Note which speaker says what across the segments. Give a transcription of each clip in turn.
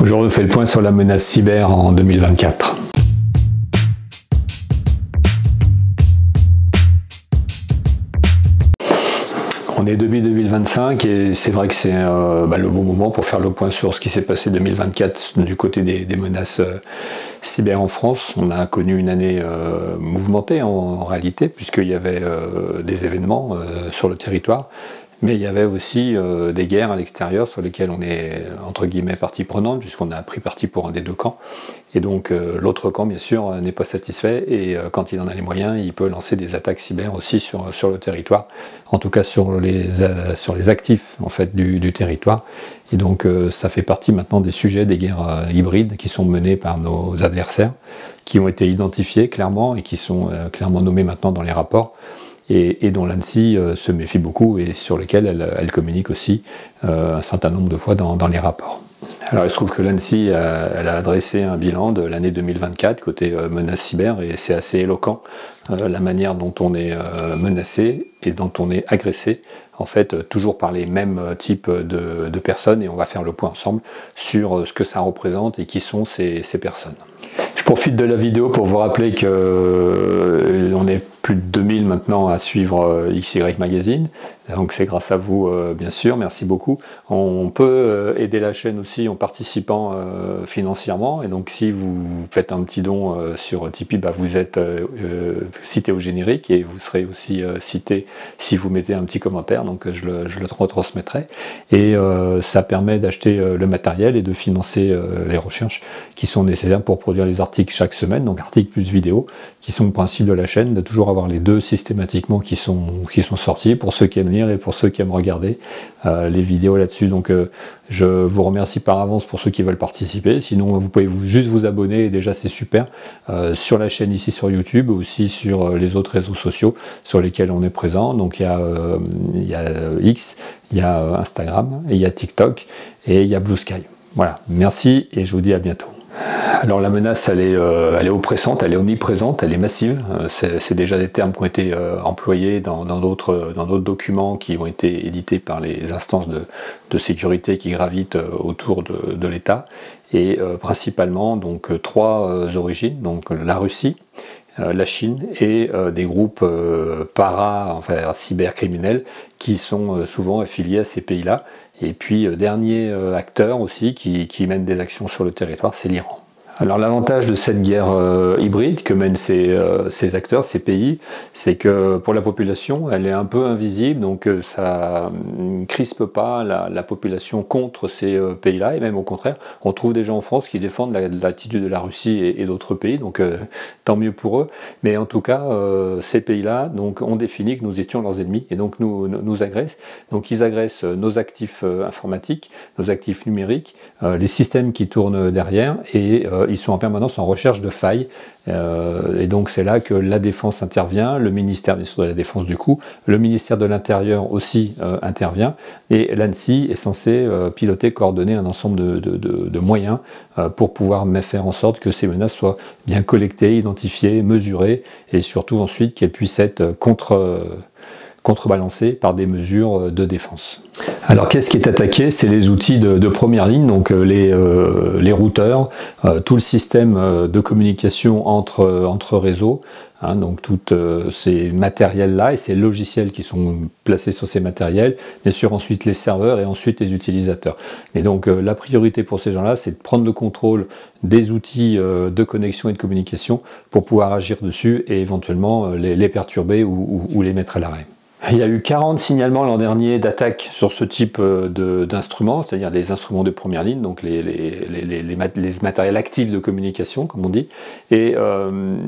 Speaker 1: Aujourd'hui, on fait le point sur la menace cyber en 2024. On est début 2025 et c'est vrai que c'est le bon moment pour faire le point sur ce qui s'est passé 2024 du côté des menaces cyber en France. On a connu une année mouvementée en réalité, puisqu'il y avait des événements sur le territoire. Mais il y avait aussi des guerres à l'extérieur sur lesquelles on est, entre guillemets, partie prenante, puisqu'on a pris parti pour un des deux camps. Et donc l'autre camp, bien sûr, n'est pas satisfait, et quand il en a les moyens, il peut lancer des attaques cyber aussi sur le territoire, en tout cas sur les actifs en fait, du territoire. Et donc ça fait partie maintenant des sujets des guerres hybrides qui sont menées par nos adversaires, qui ont été identifiés clairement et qui sont clairement nommés maintenant dans les rapports. Et dont l'ANSSI se méfie beaucoup et sur lesquels elle communique aussi un certain nombre de fois dans les rapports. Alors il se trouve que l'ANSSI elle a adressé un bilan de l'année 2024 côté menaces cyber, et c'est assez éloquent la manière dont on est menacé et dont on est agressé, en fait toujours par les mêmes types de personnes, et on va faire le point ensemble sur ce que ça représente et qui sont ces personnes. Je profite de la vidéo pour vous rappeler que on est plus de 2000 maintenant à suivre XY Magazine, donc c'est grâce à vous bien sûr, merci beaucoup. On peut aider la chaîne aussi en participant financièrement, et donc si vous faites un petit don sur Tipeee, vous êtes cité au générique, et vous serez aussi cité si vous mettez un petit commentaire, donc je le retransmettrai, et ça permet d'acheter le matériel et de financer les recherches qui sont nécessaires pour produire les articles chaque semaine, donc articles plus vidéos, qui sont le principe de la chaîne, de toujours avoir les deux systématiquement qui sont sortis, pour ceux qui aiment lire et pour ceux qui aiment regarder les vidéos là-dessus. Donc je vous remercie par avance pour ceux qui veulent participer. Sinon vous pouvez juste vous abonner, et déjà c'est super, sur la chaîne ici sur YouTube, ou aussi sur les autres réseaux sociaux sur lesquels on est présent. Donc il y a X, il y a Instagram, et il y a TikTok, et il y a Blue Sky. Voilà, merci et je vous dis à bientôt. Alors la menace, elle est oppressante, elle est omniprésente, elle est massive. C'est déjà des termes qui ont été employés dans d'autres documents qui ont été édités par les instances de sécurité qui gravitent autour de l'État. Et principalement donc trois origines, donc la Russie, la Chine et des groupes cybercriminels qui sont souvent affiliés à ces pays-là. Et puis dernier acteur aussi qui mène des actions sur le territoire, c'est l'Iran. Alors l'avantage de cette guerre hybride que mènent ces acteurs, ces pays, c'est que pour la population, elle est un peu invisible, donc ça ne crispe pas la population contre ces pays-là, et même au contraire, on trouve des gens en France qui défendent l'attitude de la Russie et d'autres pays, donc tant mieux pour eux. Mais en tout cas, ces pays-là ont défini que nous étions leurs ennemis, et donc nous agressent. Donc ils agressent nos actifs informatiques, nos actifs numériques, les systèmes qui tournent derrière, et ils sont en permanence en recherche de failles, et donc c'est là que la défense intervient, le ministère de la Défense du coup, le ministère de l'Intérieur aussi intervient, et l'ANSSI est censé piloter, coordonner un ensemble de moyens pour pouvoir faire en sorte que ces menaces soient bien collectées, identifiées, mesurées, et surtout ensuite qu'elles puissent être contrebalancées par des mesures de défense. Alors qu'est-ce qui est attaqué? C'est les outils de première ligne, donc les routeurs, tout le système de communication entre réseaux, donc tous ces matériels-là et ces logiciels qui sont placés sur ces matériels, bien sûr ensuite les serveurs et ensuite les utilisateurs. Et donc la priorité pour ces gens-là, c'est de prendre le contrôle des outils de connexion et de communication pour pouvoir agir dessus et éventuellement les perturber ou les mettre à l'arrêt. Il y a eu 40 signalements l'an dernier d'attaques sur ce type d'instruments, c'est-à-dire des instruments de première ligne, donc les matériels actifs de communication, comme on dit. Et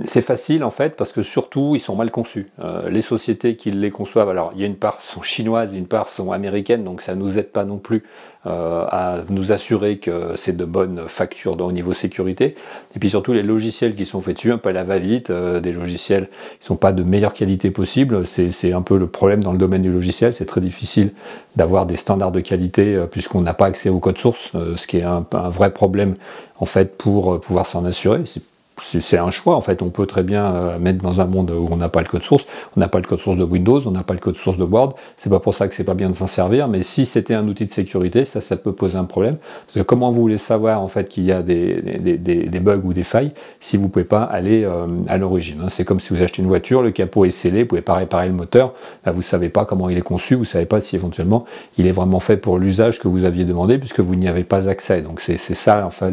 Speaker 1: c'est facile en fait, parce que surtout, ils sont mal conçus. Les sociétés qui les conçoivent, alors il y a une part sont chinoises, une part sont américaines, donc ça ne nous aide pas non plus à nous assurer que c'est de bonnes factures au niveau sécurité. Et puis surtout, les logiciels qui sont faits dessus, un peu à la va-vite, des logiciels qui ne sont pas de meilleure qualité possible. C'est un peu le problème dans le domaine du logiciel, c'est très difficile d'avoir des standards de qualité puisqu'on n'a pas accès au code source, ce qui est un vrai problème en fait pour pouvoir s'en assurer. C'est c'est un choix en fait. On peut très bien mettre dans un monde où on n'a pas le code source, on n'a pas le code source de Windows, on n'a pas le code source de Word. C'est pas pour ça que c'est pas bien de s'en servir, mais si c'était un outil de sécurité, ça peut poser un problème. Parce que comment vous voulez savoir en fait qu'il y a des bugs ou des failles si vous pouvez pas aller à l'origine, hein. C'est comme si vous achetez une voiture, le capot est scellé, vous pouvez pas réparer le moteur, là, vous savez pas comment il est conçu, vous savez pas si éventuellement il est vraiment fait pour l'usage que vous aviez demandé puisque vous n'y avez pas accès. Donc c'est ça en fait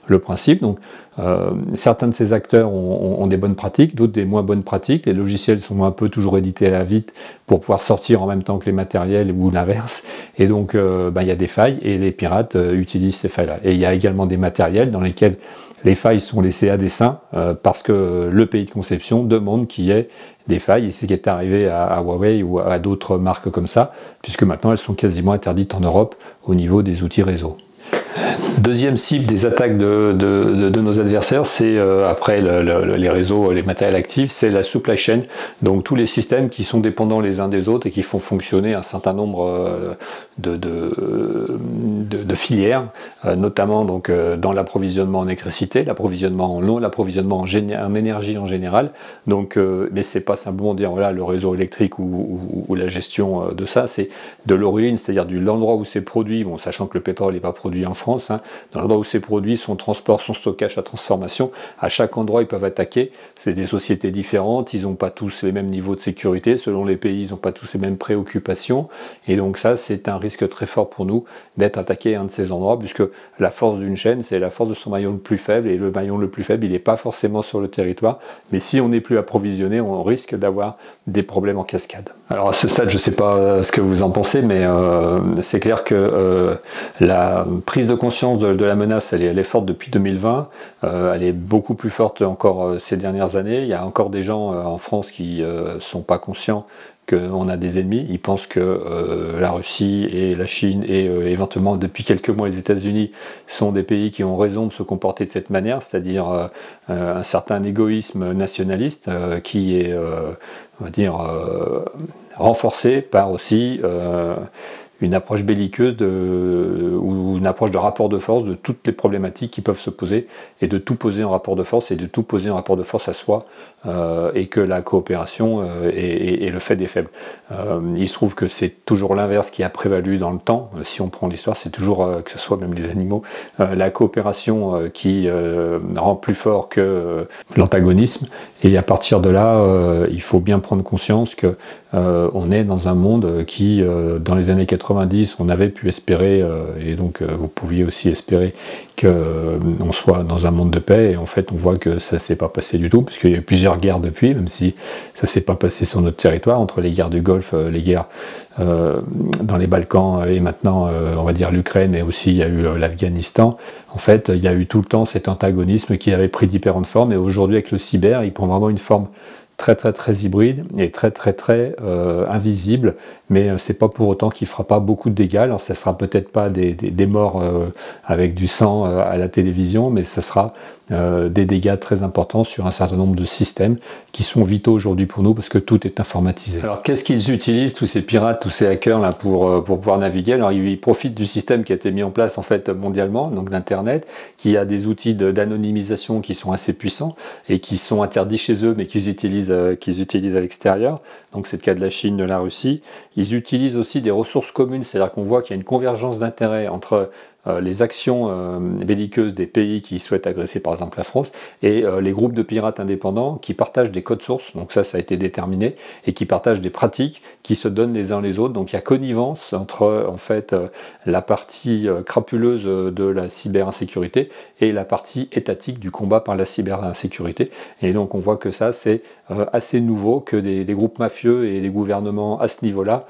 Speaker 1: le principe. Donc certains de ces acteurs ont des bonnes pratiques, d'autres des moins bonnes pratiques. Les logiciels sont un peu toujours édités à la vite pour pouvoir sortir en même temps que les matériels ou l'inverse. Et donc il y a des failles et les pirates utilisent ces failles-là. Et il y a également des matériels dans lesquels les failles sont laissées à dessein parce que le pays de conception demande qu'il y ait des failles, et c'est ce qui est arrivé à Huawei ou à d'autres marques comme ça, puisque maintenant elles sont quasiment interdites en Europe au niveau des outils réseau. Deuxième cible des attaques de nos adversaires, c'est après les réseaux, les matériels actifs, c'est la supply chain, donc tous les systèmes qui sont dépendants les uns des autres et qui font fonctionner un certain nombre de filières, notamment donc, dans l'approvisionnement en électricité, l'approvisionnement en eau, l'approvisionnement en énergie en général. Donc, mais c'est pas simplement dire voilà le réseau électrique ou la gestion de ça, c'est de l'origine, c'est-à-dire de l'endroit où c'est produit, bon, sachant que le pétrole n'est pas produit en France, hein, dans l'endroit où c'est produit, son transport, son stockage, sa transformation, à chaque endroit ils peuvent attaquer. C'est des sociétés différentes, ils n'ont pas tous les mêmes niveaux de sécurité, selon les pays ils n'ont pas tous les mêmes préoccupations, et donc ça c'est un risque très fort pour nous d'être attaqué à un de ces endroits, puisque la force d'une chaîne c'est la force de son maillon le plus faible, et le maillon le plus faible il n'est pas forcément sur le territoire, mais si on n'est plus approvisionné, on risque d'avoir des problèmes en cascade. Alors à ce stade je ne sais pas ce que vous en pensez, mais c'est clair que la prise de conscience de la menace elle est forte depuis 2020, elle est beaucoup plus forte encore ces dernières années. Il y a encore des gens en France qui sont pas conscients qu'on a des ennemis. Ils pensent que la Russie et la Chine et éventuellement depuis quelques mois les États-Unis sont des pays qui ont raison de se comporter de cette manière, c'est-à-dire un certain égoïsme nationaliste qui est, on va dire, renforcé par aussi une approche belliqueuse ou une approche de rapport de force de toutes les problématiques qui peuvent se poser, et de tout poser en rapport de force et de tout poser en rapport de force à soi, et que la coopération est le fait des faibles. Il se trouve que c'est toujours l'inverse qui a prévalu dans le temps. Si on prend l'histoire, c'est toujours, que ce soit même les animaux, la coopération qui rend plus fort que l'antagonisme, et à partir de là, il faut bien prendre conscience que on est dans un monde qui, dans les années 90, on avait pu espérer, et donc vous pouviez aussi espérer qu'on soit dans un monde de paix, et en fait on voit que ça ne s'est pas passé du tout, puisqu'il y a eu plusieurs guerres depuis, même si ça ne s'est pas passé sur notre territoire, entre les guerres du Golfe, les guerres dans les Balkans, et maintenant on va dire l'Ukraine, et aussi il y a eu l'Afghanistan. En fait il y a eu tout le temps cet antagonisme qui avait pris différentes formes, et aujourd'hui avec le cyber il prend vraiment une forme très hybride et très invisible, mais c'est pas pour autant qu'il fera pas beaucoup de dégâts. Alors ça sera peut-être pas des morts avec du sang à la télévision, mais ça sera des dégâts très importants sur un certain nombre de systèmes qui sont vitaux aujourd'hui pour nous, parce que tout est informatisé. Alors qu'est-ce qu'ils utilisent, tous ces pirates, tous ces hackers là, pour pouvoir naviguer? Alors ils profitent du système qui a été mis en place en fait mondialement, donc d'internet, qui a des outils d'anonymisation qui sont assez puissants et qui sont interdits chez eux, mais qu'ils utilisent à l'extérieur. Donc c'est le cas de la Chine, de la Russie. Ils utilisent aussi des ressources communes, c'est-à-dire qu'on voit qu'il y a une convergence d'intérêts entre les actions belliqueuses des pays qui souhaitent agresser par exemple la France, et les groupes de pirates indépendants qui partagent des codes sources, donc ça a été déterminé, et qui partagent des pratiques qui se donnent les uns les autres. Donc il y a connivence entre en fait la partie crapuleuse de la cyber-insécurité et la partie étatique du combat par la cyber-insécurité, et donc on voit que ça c'est assez nouveau, que des groupes mafieux et les gouvernements à ce niveau-là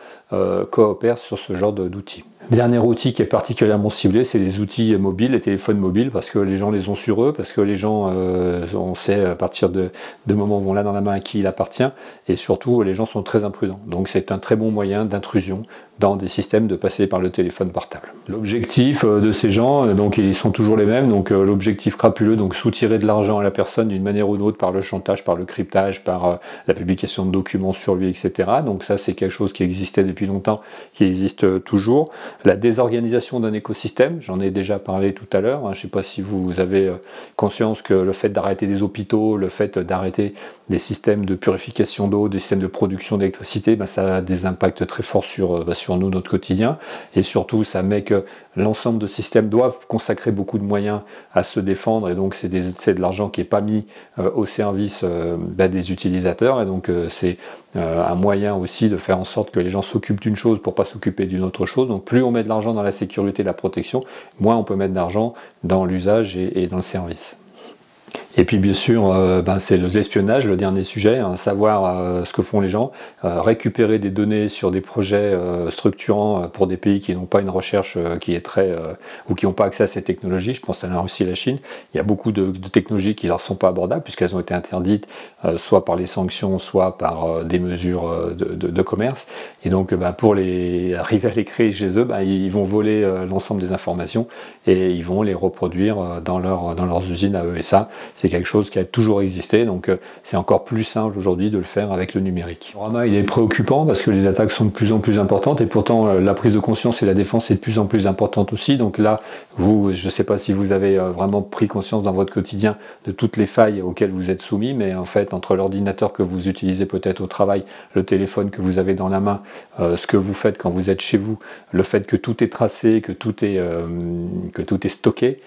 Speaker 1: coopèrent sur ce genre d'outils. Dernier outil qui est particulièrement ciblé, c'est les outils mobiles, les téléphones mobiles, parce que les gens les ont sur eux, parce que les gens, on sait à partir de moments où on l'a dans la main à qui il appartient, et surtout les gens sont très imprudents. Donc c'est un très bon moyen d'intrusion dans des systèmes de passer par le téléphone portable. L'objectif de ces gens, donc ils sont toujours les mêmes, donc l'objectif crapuleux, donc soutirer de l'argent à la personne d'une manière ou d'une autre par le chantage, par le cryptage, par la publication de documents sur lui, etc. Donc ça c'est quelque chose qui existait depuis longtemps, qui existe toujours. La désorganisation d'un écosystème, j'en ai déjà parlé tout à l'heure, hein. Je ne sais pas si vous avez conscience que le fait d'arrêter des hôpitaux, le fait d'arrêter des systèmes de purification d'eau, des systèmes de production d'électricité, ça a des impacts très forts sur nous, notre quotidien, et surtout ça met que l'ensemble de systèmes doivent consacrer beaucoup de moyens à se défendre, et donc c'est de l'argent qui n'est pas mis au service des utilisateurs, et donc c'est un moyen aussi de faire en sorte que les gens s'occupent d'une chose pour pas s'occuper d'une autre chose. Donc plus on met de l'argent dans la sécurité et la protection, moins on peut mettre d'argent dans l'usage et dans le service. Et puis bien sûr, c'est l'espionnage, le dernier sujet, hein, savoir ce que font les gens, récupérer des données sur des projets structurants pour des pays qui n'ont pas une recherche qui est ou qui n'ont pas accès à ces technologies. Je pense à la Russie et la Chine. Il y a beaucoup de technologies qui ne leur sont pas abordables puisqu'elles ont été interdites soit par les sanctions, soit par des mesures de commerce. Et donc pour arriver à les créer chez eux, ils vont voler l'ensemble des informations et ils vont les reproduire dans leurs usines à eux. Et ça, c'est quelque chose qui a toujours existé, donc c'est encore plus simple aujourd'hui de le faire avec le numérique. Le panorama, il est préoccupant parce que les attaques sont de plus en plus importantes et pourtant la prise de conscience et la défense est de plus en plus importante aussi. Donc là, je ne sais pas si vous avez vraiment pris conscience dans votre quotidien de toutes les failles auxquelles vous êtes soumis, mais en fait, entre l'ordinateur que vous utilisez peut-être au travail, le téléphone que vous avez dans la main, ce que vous faites quand vous êtes chez vous, le fait que tout est tracé, que tout est stocké,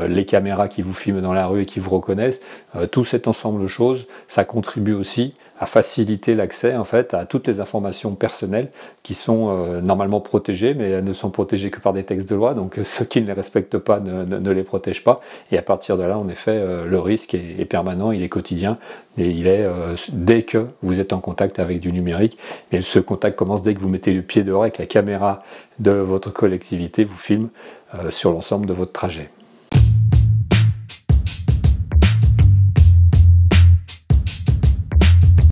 Speaker 1: les caméras qui vous filment dans la rue et qui vous reconnaissent, tout cet ensemble de choses, ça contribue aussi à faciliter l'accès en fait à toutes les informations personnelles qui sont normalement protégées, mais elles ne sont protégées que par des textes de loi, donc ceux qui ne les respectent pas ne les protègent pas, et à partir de là, en effet, le risque est permanent, il est quotidien, et il est dès que vous êtes en contact avec du numérique, et ce contact commence dès que vous mettez le pied dehors et que la caméra de votre collectivité vous filme sur l'ensemble de votre trajet.